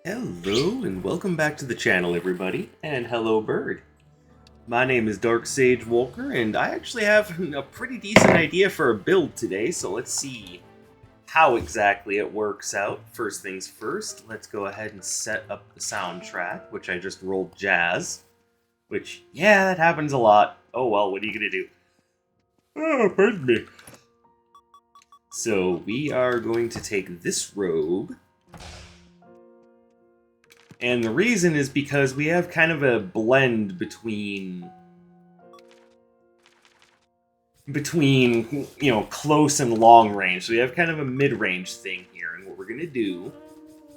Hello and welcome back to the channel, everybody, and hello, bird. My name is Dark Sage Walker, and I actually have a pretty decent idea for a build today, so let's see how exactly it works out. First things first, let's go ahead and set up the soundtrack, which I just rolled jazz, which, yeah, that happens a lot. Oh well, what are you gonna do? Oh, pardon me. So we are going to take this robe. And the reason is because we have kind of a blend between, close and long range. So we have kind of a mid-range thing here. And what we're going to do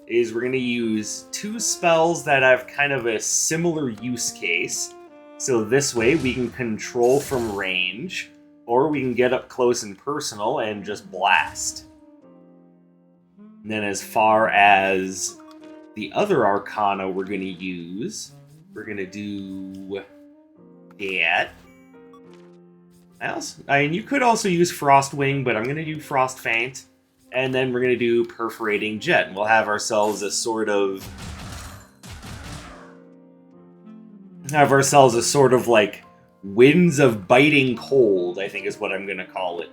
is we're going to use two spells that have kind of a similar use case. So this way we can control from range, or we can get up close and personal and just blast. And then as far as the other Arcana we're going to use, we're going to do that. I mean, you could also use Frostwing, but I'm going to do Frost Feint. And then we're going to do Perforating Jet. And we'll have ourselves a sort of like Winds of Biting Cold, I think is what I'm going to call it.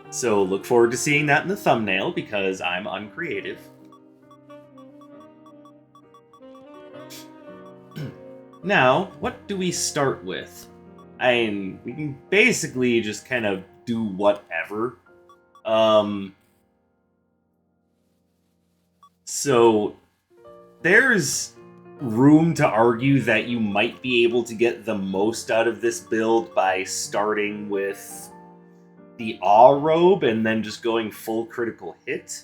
So look forward to seeing that in the thumbnail, because I'm uncreative. Now, what do we start with? I mean, we can basically just kind of do whatever. So, there's room to argue that you might be able to get the most out of this build by starting with the Awe Robe and then just going full critical hit.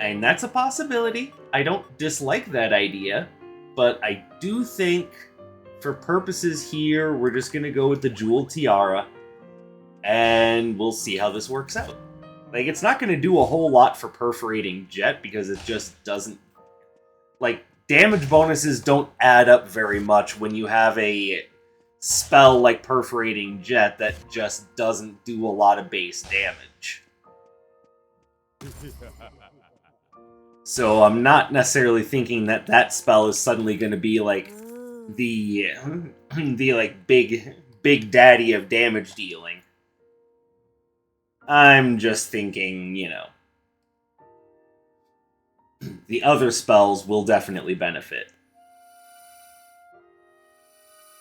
And that's a possibility. I don't dislike that idea, but I do think, for purposes here, we're just going to go with the Jewel Tiara, and we'll see how this works out. Like, it's not going to do a whole lot for Perforating Jet, because it just doesn't... Like, damage bonuses don't add up very much when you have a spell like Perforating Jet that just doesn't do a lot of base damage. So I'm not necessarily thinking that that spell is suddenly going to be like the like big daddy of damage dealing. I'm just thinking, the other spells will definitely benefit.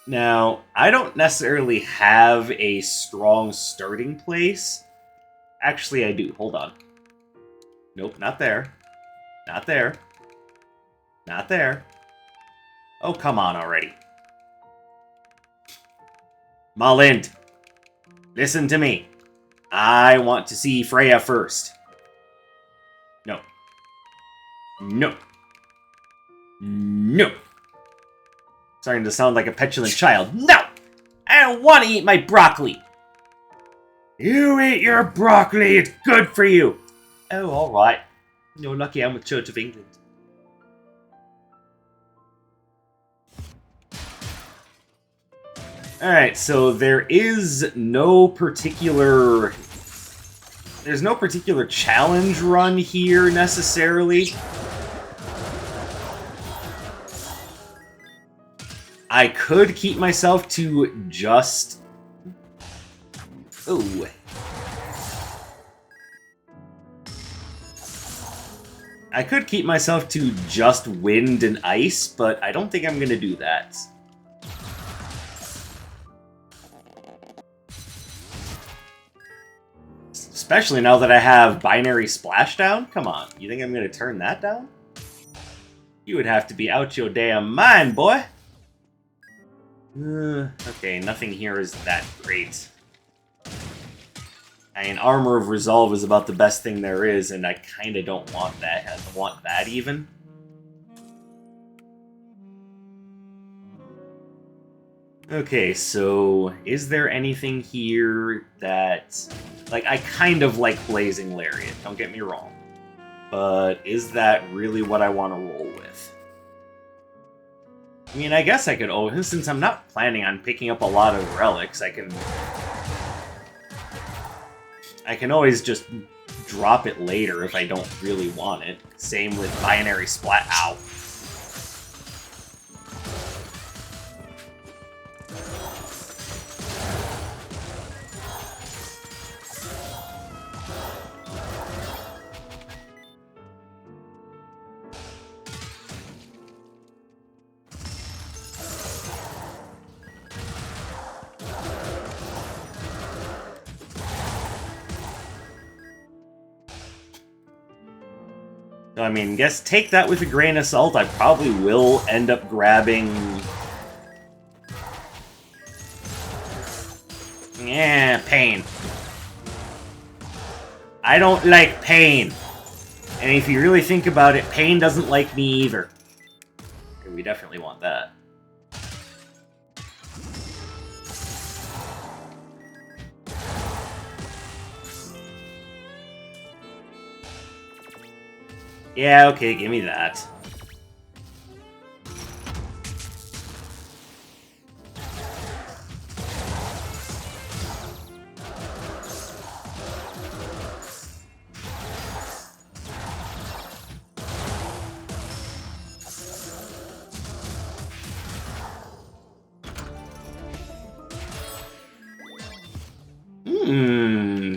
Now, I don't necessarily have a strong starting place. Actually, I do. Hold on. Nope, not there. Not there. Not there. Oh, come on already. Malind, listen to me. I want to see Freya first. No. No. No. Starting to sound like a petulant child. No! I don't want to eat my broccoli. You eat your broccoli. It's good for you. Oh, all right. You're lucky I'm with Church of England. Alright, so there's no particular challenge run here, necessarily. I could keep myself to just... Ooh. I could keep myself to just wind and ice, but I don't think I'm going to do that. Especially now that I have Binary Splashdown? Come on, you think I'm going to turn that down? You would have to be out your damn mind, boy! Okay, nothing here is that great. I mean, Armor of Resolve is about the best thing there is, and I kinda don't want that. I don't want that, even. Okay, so is there anything here that... Like, I kind of like Blazing Lariat, don't get me wrong. But is that really what I want to roll with? I mean, I guess I could... Oh, since I'm not planning on picking up a lot of relics, I can always just drop it later if I don't really want it. Same with Binary Splat. Ow. I mean, guess take that with a grain of salt. I probably will end up grabbing... Yeah, pain. I don't like pain. And if you really think about it, pain doesn't like me either. Okay, we definitely want that. Yeah, okay, give me that.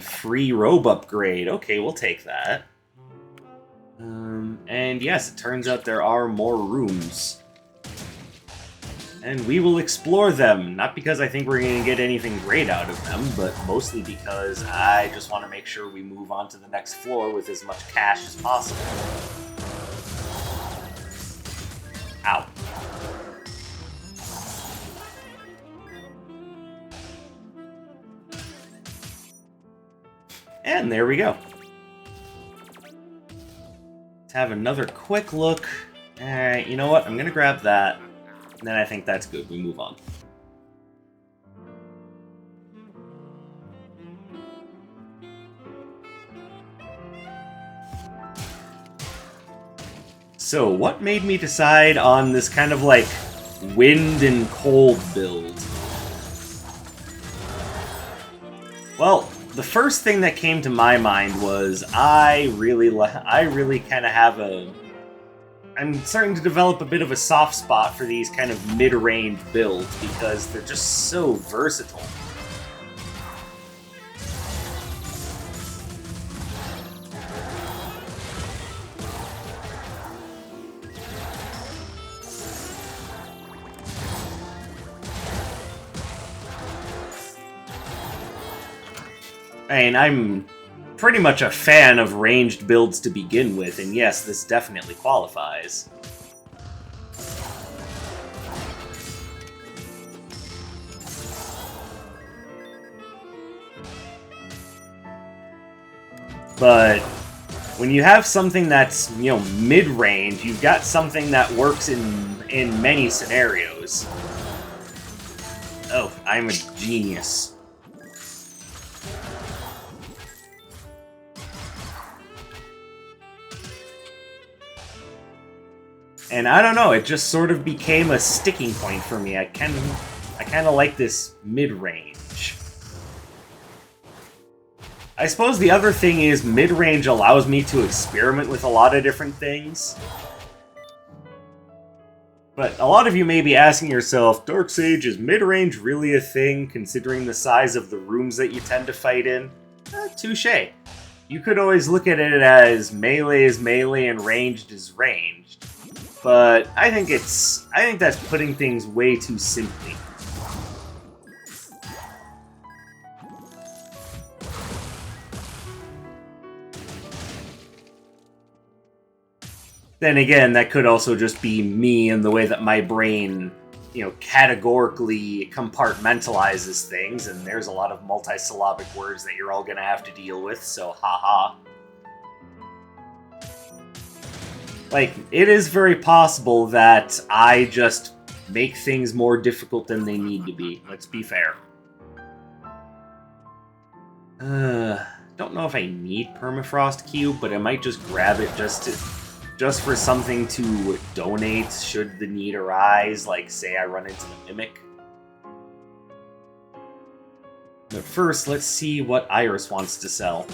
Free robe upgrade. Okay, we'll take that. And yes, it turns out there are more rooms. And we will explore them, not because I think we're going to get anything great out of them, but mostly because I just want to make sure we move on to the next floor with as much cash as possible. Ow. And there we go. Let's have another quick look. Alright, you know what? I'm going to grab that. And then I think that's good. We move on. So, what made me decide on this kind of like wind and cold build? Well, the first thing that came to my mind was I really kind of have a... I'm starting to develop a bit of a soft spot for these kind of mid-range builds because they're just so versatile. I mean, I'm pretty much a fan of ranged builds to begin with, and yes, this definitely qualifies. But when you have something that's, you know, mid-range, you've got something that works in many scenarios. Oh, I'm a genius. And I don't know, it just sort of became a sticking point for me. I kind of like this mid-range. I suppose the other thing is mid-range allows me to experiment with a lot of different things. But a lot of you may be asking yourself, Darksage, is mid-range really a thing, considering the size of the rooms that you tend to fight in? Touché. You could always look at it as melee is melee and ranged is ranged. But I think that's putting things way too simply. Then again, that could also just be me and the way that my brain, you know, categorically compartmentalizes things, and there's a lot of multisyllabic words that you're all gonna have to deal with, so haha. Like, it is very possible that I just make things more difficult than they need to be. Let's be fair. Don't know if I need Permafrost Cube, but I might just grab it just for something to donate should the need arise, like say I run into the Mimic. But first, let's see what Iris wants to sell.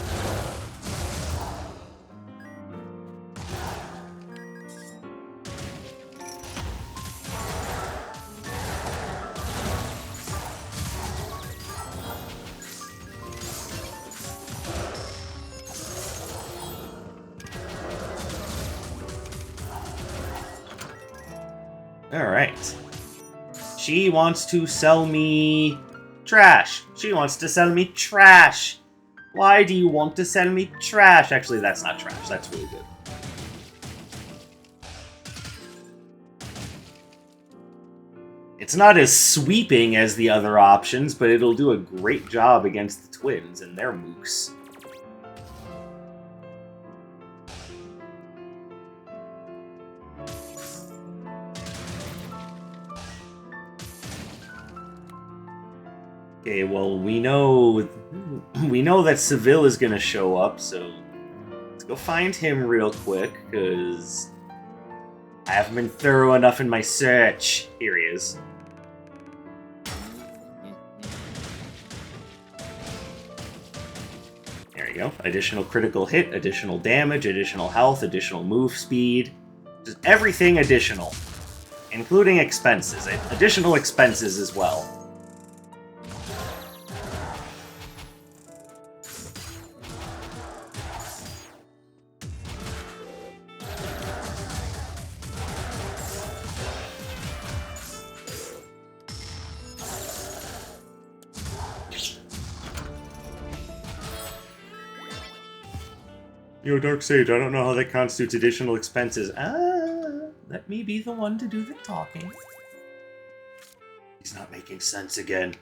Alright. She wants to sell me trash. She wants to sell me trash. Why do you want to sell me trash? Actually, that's not trash. That's really good. It's not as sweeping as the other options, but it'll do a great job against the twins and their mooks. Okay, well, we know that Seville is gonna show up, so let's go find him real quick, because I haven't been thorough enough in my search. Here he is. There you go. Additional critical hit, additional damage, additional health, additional move speed. Just everything additional. Including expenses. Additional expenses as well. Yo, Dark Sage, I don't know how that constitutes additional expenses. Let me be the one to do the talking. He's not making sense again.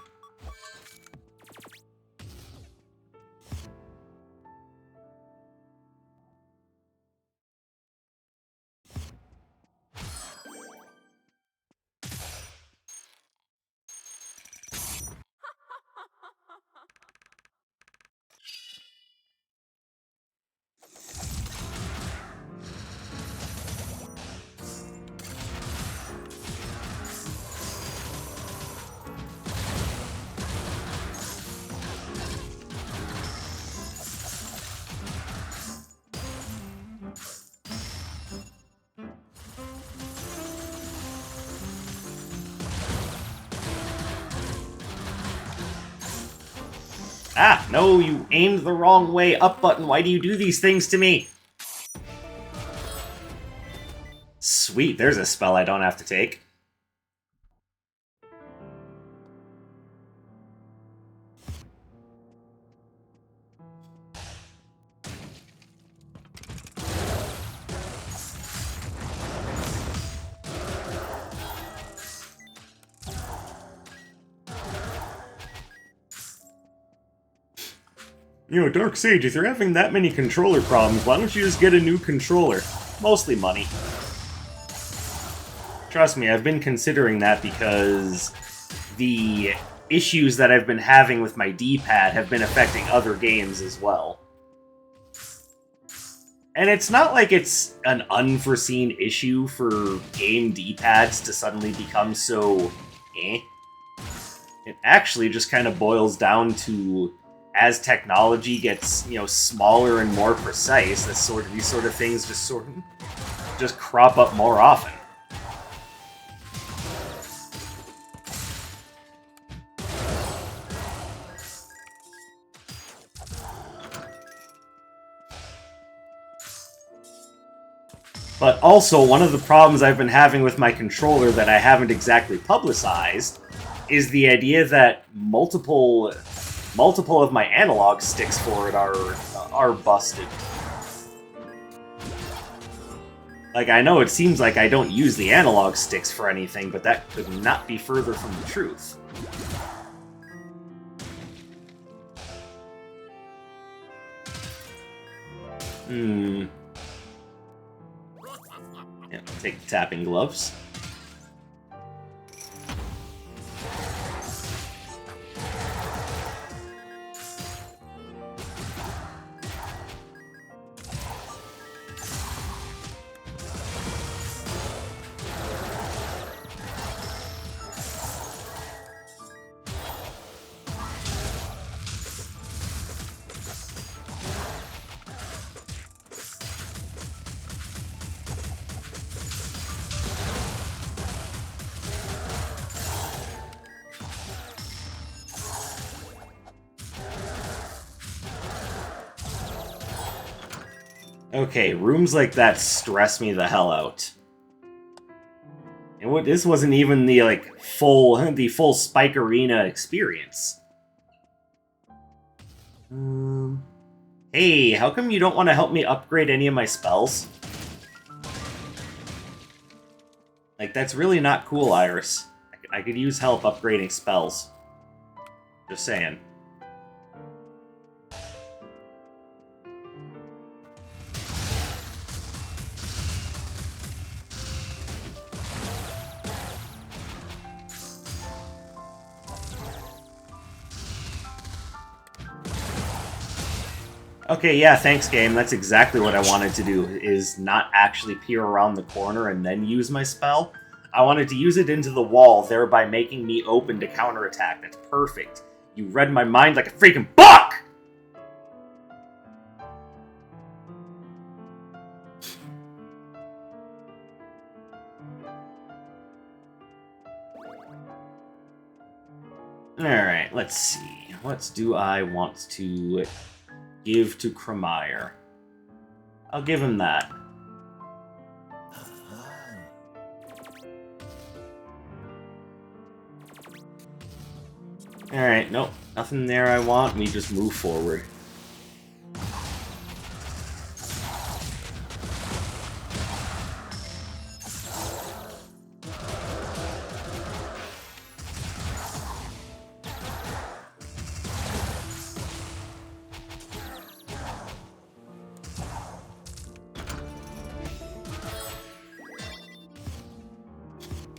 Ah, no, you aimed the wrong way. Up button, why do you do these things to me? Sweet, there's a spell I don't have to take. You know, Dark Sage, if you're having that many controller problems, why don't you just get a new controller? Mostly money. Trust me, I've been considering that because the issues that I've been having with my D-pad have been affecting other games as well. And it's not like it's an unforeseen issue for game D-pads to suddenly become so eh. It actually just kind of boils down to, as technology gets, you know, smaller and more precise, these sort of things just crop up more often. But also, one of the problems I've been having with my controller that I haven't exactly publicized is the idea that multiple of my analog sticks for it are busted. Like, I know it seems like I don't use the analog sticks for anything, but that could not be further from the truth. Yeah, take the tapping gloves. Okay, rooms like that stress me the hell out. This wasn't even the full Spike Arena experience. Hey, how come you don't want to help me upgrade any of my spells? Like, that's really not cool, Iris. I could use help upgrading spells. Just saying. Okay, yeah, thanks, game. That's exactly what I wanted to do, is not actually peer around the corner and then use my spell. I wanted to use it into the wall, thereby making me open to counterattack. That's perfect. You read my mind like a freaking book! Alright, let's see. What do I want to give to Kremire? I'll give him that. Alright, nope. Nothing there I want. We just move forward.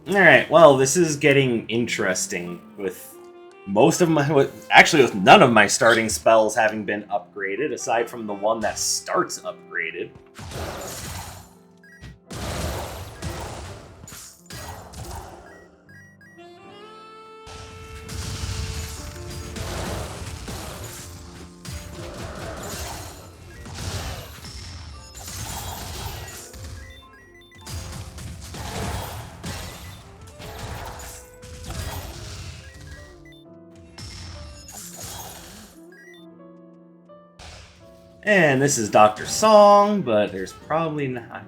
Alright, well, this is getting interesting with most of my... Actually, with none of my starting spells having been upgraded, aside from the one that starts upgraded. And this is Dr. Song, but there's probably not...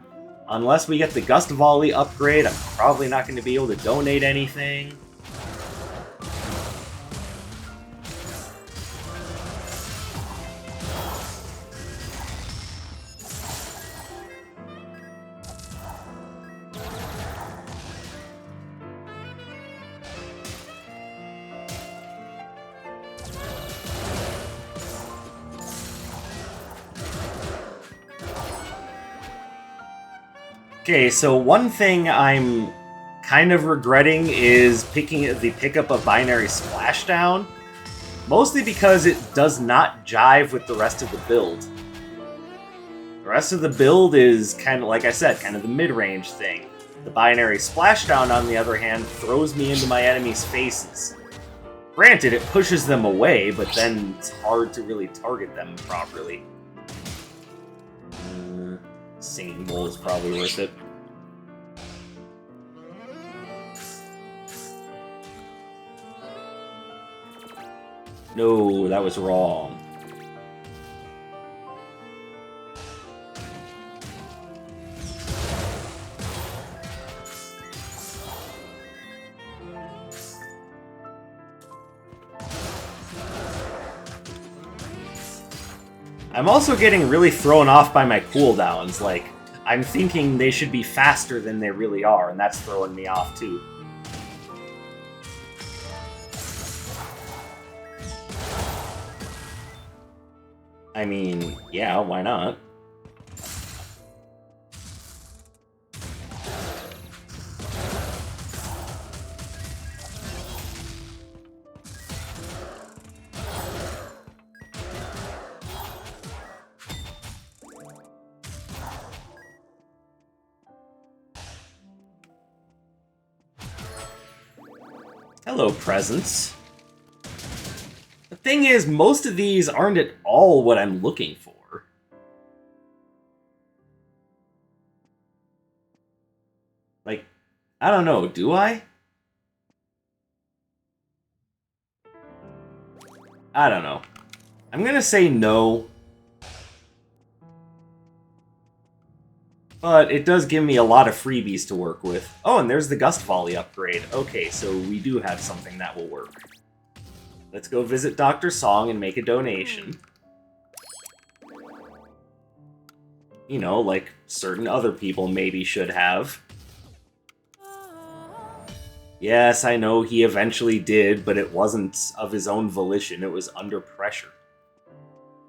Unless we get the Gust Volley upgrade, I'm probably not going to be able to donate anything. Okay, so one thing I'm kind of regretting is pick up a Binary Splashdown, mostly because it does not jive with the rest of the build. The rest of the build is kind of, like I said, kind of the mid-range thing. The Binary Splashdown, on the other hand, throws me into my enemies' faces. Granted, it pushes them away, but then it's hard to really target them properly. Singing Bowl is probably worth it. No, that was wrong. I'm also getting really thrown off by my cooldowns. Like, I'm thinking they should be faster than they really are, and that's throwing me off too. I mean, yeah, why not? Hello, presents. The thing is, most of these aren't at all what I'm looking for. Like, I don't know, do I? I don't know. I'm gonna say no. But it does give me a lot of freebies to work with. Oh, and there's the Gust Volley upgrade. Okay, so we do have something that will work. Let's go visit Dr. Song and make a donation. You know, like certain other people maybe should have. Yes, I know he eventually did, but it wasn't of his own volition, it was under pressure.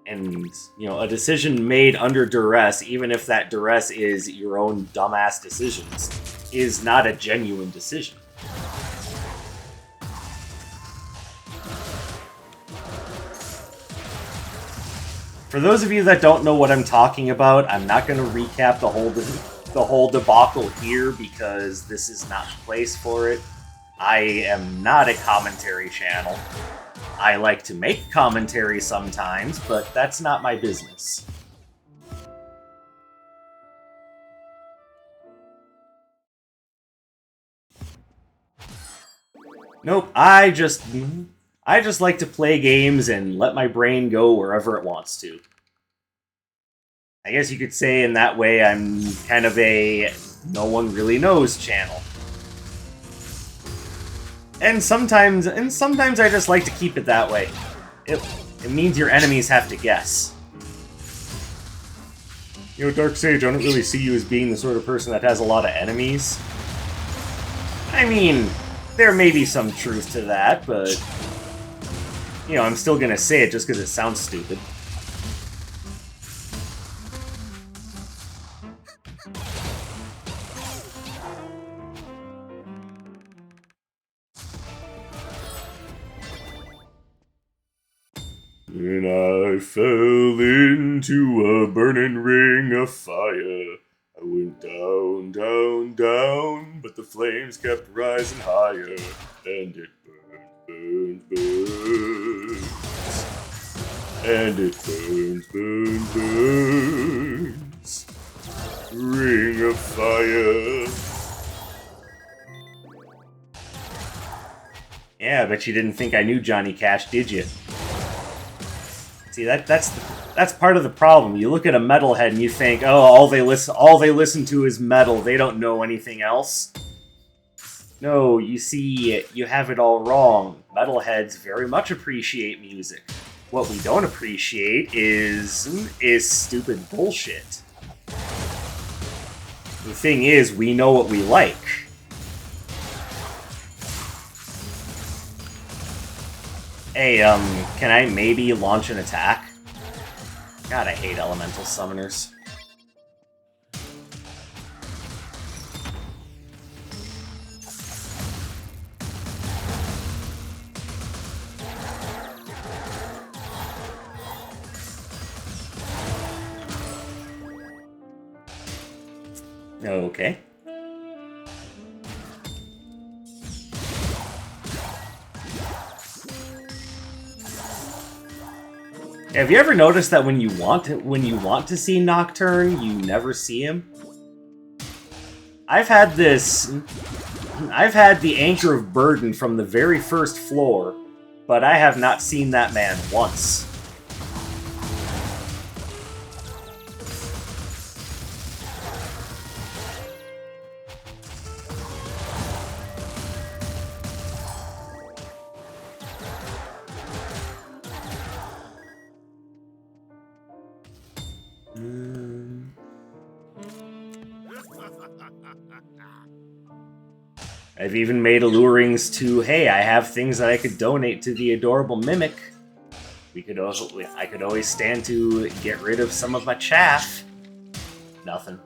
And, you know, a decision made under duress, even if that duress is your own dumbass decisions, is not a genuine decision. For those of you that don't know what I'm talking about, I'm not going to recap the whole debacle here because this is not the place for it. I am not a commentary channel. I like to make commentary sometimes, but that's not my business. Nope, I just like to play games and let my brain go wherever it wants to. I guess you could say in that way I'm kind of a no one really knows channel. And sometimes I just like to keep it that way. It means your enemies have to guess. You know, Dark Sage, I don't really see you as being the sort of person that has a lot of enemies. I mean, there may be some truth to that, but... You know, I'm still gonna say it just because it sounds stupid. And I fell into a burning ring of fire. I went down, down, down, but the flames kept rising higher. And it burns, burns, burns. And it burns, burns, burns. Ring of fire. Yeah, I bet you didn't think I knew Johnny Cash, did you? See, that's part of the problem. You look at a metalhead and you think, oh, all they listen to is metal. They don't know anything else. No, you see, you have it all wrong. Metalheads very much appreciate music. What we don't appreciate is stupid bullshit. The thing is, we know what we like. Hey, can I maybe launch an attack? God, I hate elemental summoners. Okay. Have you ever noticed that when you want to see Nocturne, you never see him? I've had the Anchor of Burden from the very first floor, but I have not seen that man once. I've even made allurings to, hey, I have things that I could donate to the adorable Mimic. I could always stand to get rid of some of my chaff. Nothing.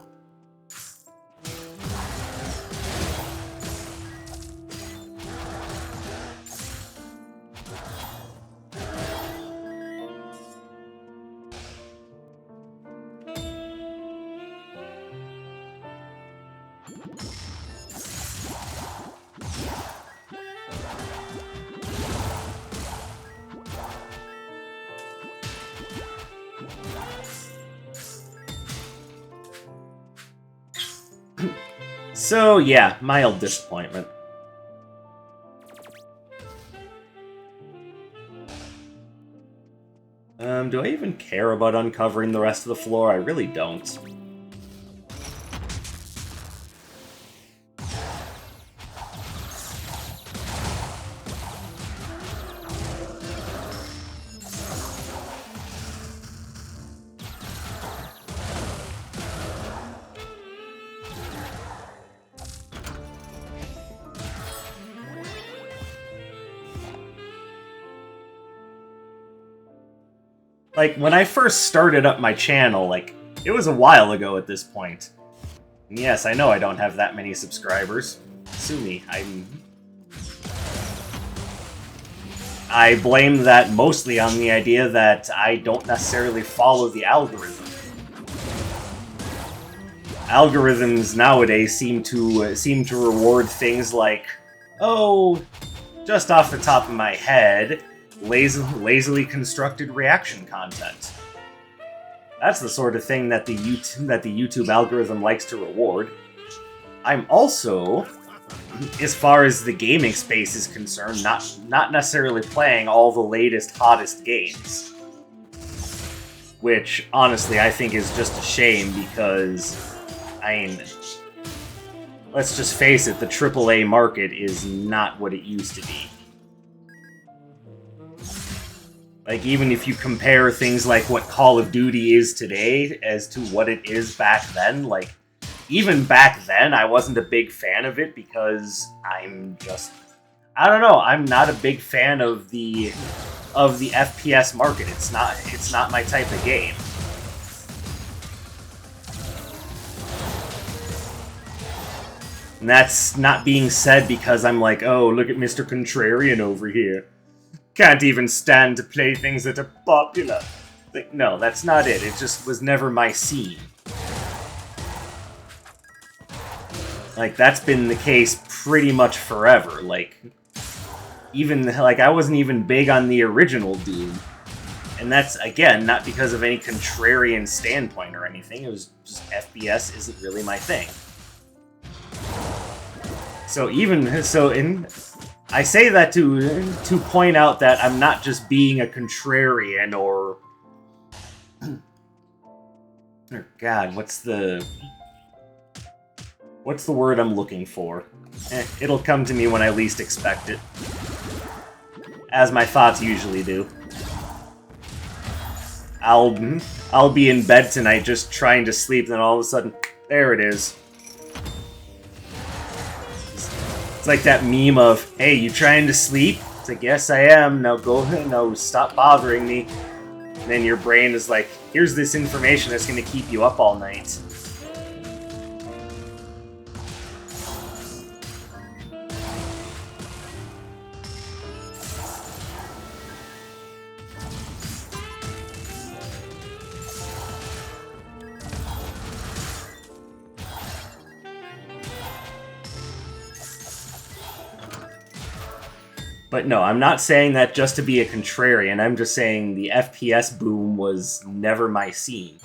So, yeah, mild disappointment. Do I even care about uncovering the rest of the floor? I really don't. Like, when I first started up my channel, like, it was a while ago at this point. And yes, I know I don't have that many subscribers. Sue me, I blame that mostly on the idea that I don't necessarily follow the algorithm. Algorithms nowadays seem to reward things like, oh, just off the top of my head, lazily constructed reaction content. That's the sort of thing that the YouTube algorithm likes to reward. I'm also, as far as the gaming space is concerned, not necessarily playing all the latest, hottest games. Which, honestly, I think is just a shame because, I mean, let's just face it, the AAA market is not what it used to be. Like, even if you compare things like what Call of Duty is today as to what it is back then, like, even back then, I wasn't a big fan of it because I don't know, I'm not a big fan of the FPS market. It's not my type of game. And that's not being said because I'm like, oh, look at Mr. Contrarian over here. Can't even stand to play things that are popular. Like, no, that's not it. It just was never my scene. Like, that's been the case pretty much forever. Like, I wasn't even big on the original Doom. And that's, again, not because of any contrarian standpoint or anything. It was just FPS isn't really my thing. I say that to point out that I'm not just being a contrarian or... Oh God, what's the word I'm looking for? It'll come to me when I least expect it. As my thoughts usually do. I'll be in bed tonight just trying to sleep, then all of a sudden, there it is. It's like that meme of, hey, you trying to sleep? It's like, yes, I am. No, stop bothering me. And then your brain is like, here's this information that's going to keep you up all night. But no, I'm not saying that just to be a contrarian. I'm just saying the FPS boom was never my scene.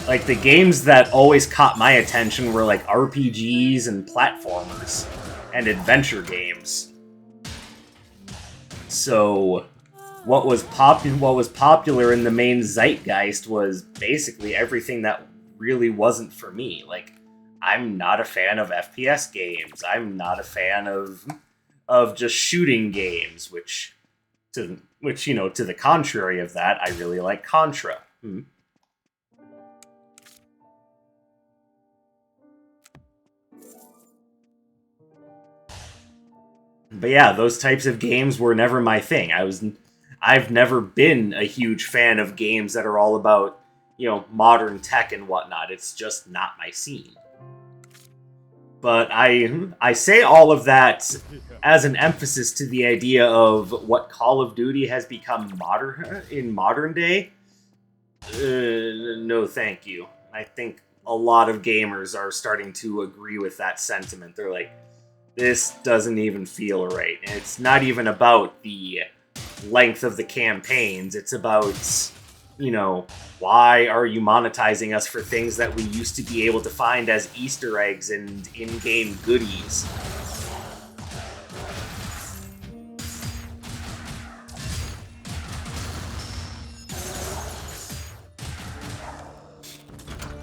Like, the games that always caught my attention were like RPGs and platformers and adventure games. So, what was popular in the main zeitgeist was basically everything that really wasn't for me. Like, I'm not a fan of FPS games. I'm not a fan of just shooting games, which to the contrary of that, I really like Contra. But yeah, those types of games were never my thing. I've never been a huge fan of games that are all about, modern tech and whatnot. It's just not my scene. But I say all of that as an emphasis to the idea of what Call of Duty has become in modern day. No, thank you. I think a lot of gamers are starting to agree with that sentiment. They're like, this doesn't even feel right. And it's not even about the length of the campaigns. It's about, why are you monetizing us for things that we used to be able to find as Easter eggs and in-game goodies?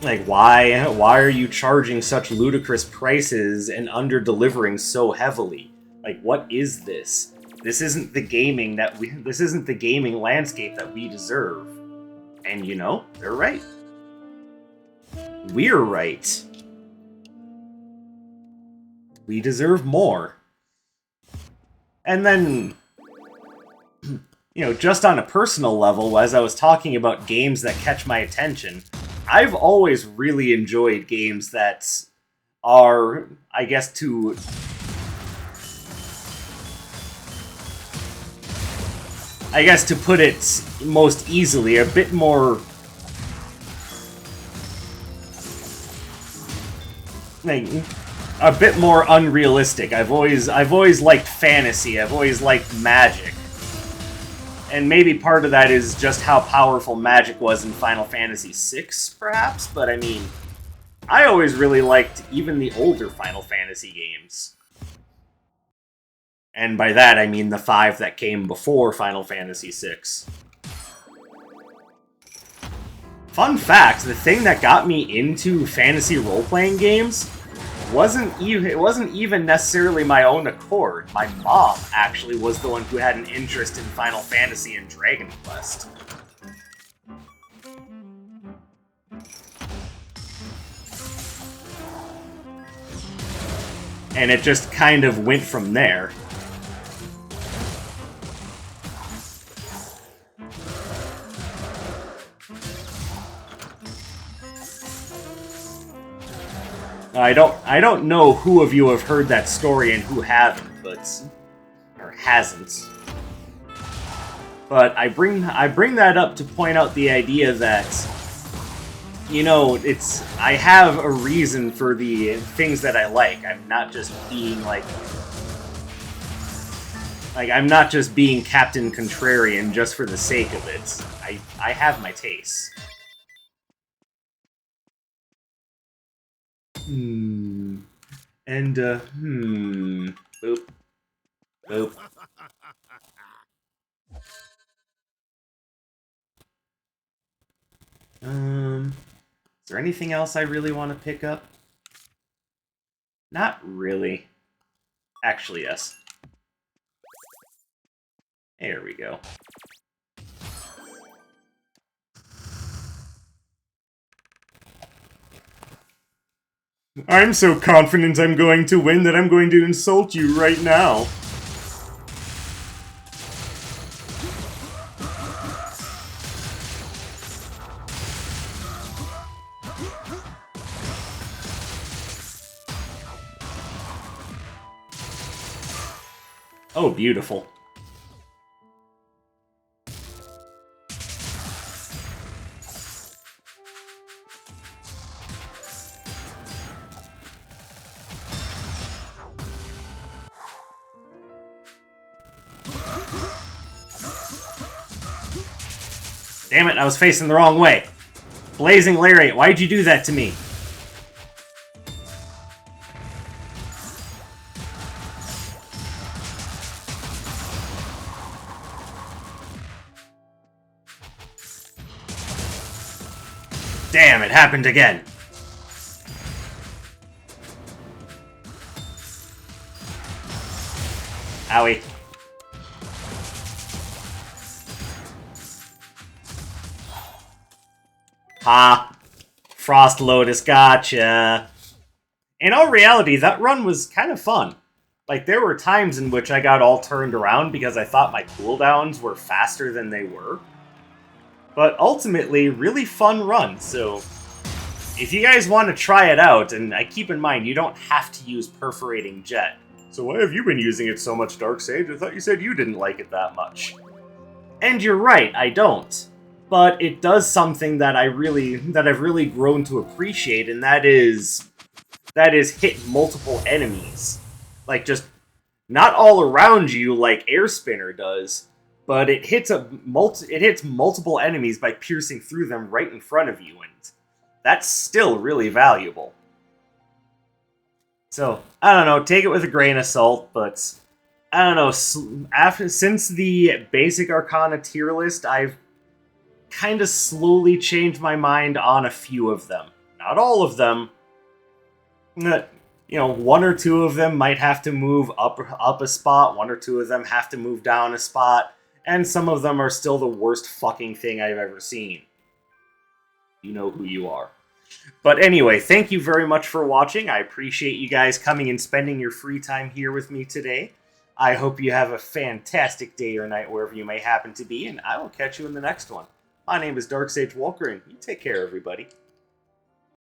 Like, why are you charging such ludicrous prices and under-delivering so heavily? Like, what is this? This isn't the gaming landscape that we deserve. And they're right. We're right. We deserve more. And then, just on a personal level, as I was talking about games that catch my attention, I've always really enjoyed games that are, I guess, to put it most easily, a bit more unrealistic. I've always liked fantasy. I've always liked magic. And maybe part of that is just how powerful magic was in Final Fantasy VI, perhaps? But I mean, I always really liked even the older Final Fantasy games. And by that, I mean the 5 that came before Final Fantasy VI. Fun fact, the thing that got me into fantasy role-playing games wasn't even necessarily my own accord. My mom actually was the one who had an interest in Final Fantasy and Dragon Quest. And it just kind of went from there. I don't know who of you have heard that story and who haven't, or hasn't. But I bring that up to point out the idea that, I have a reason for the things that I like. I'm not just being I'm not just being Captain Contrarian just for the sake of it. I have my tastes. Boop. Boop. Is there anything else I really want to pick up? Not really. Actually, yes. There we go. I'm so confident I'm going to win that I'm going to insult you right now. Oh, beautiful. Damn it, I was facing the wrong way. Blazing Lariat, why'd you do that to me? Damn, it happened again. Owie. Ha! Frost Lotus, gotcha. In all reality, that run was kind of fun. Like, there were times in which I got all turned around because I thought my cooldowns were faster than they were. But ultimately, really fun run, so if you guys want to try it out, and I keep in mind, you don't have to use Perforating Jet. So why have you been using it so much, Darksage? I thought you said you didn't like it that much. And you're right, I don't. But it does something that I've really grown to appreciate, and that is hit multiple enemies. Like, just not all around you like Air Spinner does, but it hits multiple enemies by piercing through them right in front of you, and that's still really valuable. So, I don't know, take it with a grain of salt, but I don't know, since the basic Arcana tier list, I've kind of slowly changed my mind on a few of them. Not all of them. One or two of them might have to move up a spot, one or two of them have to move down a spot, and some of them are still the worst fucking thing I've ever seen. You know who you are. But anyway, thank you very much for watching. I appreciate you guys coming and spending your free time here with me today. I hope you have a fantastic day or night wherever you may happen to be, and I will catch you in the next one. My name is Dark Sage Walker, and you take care, everybody.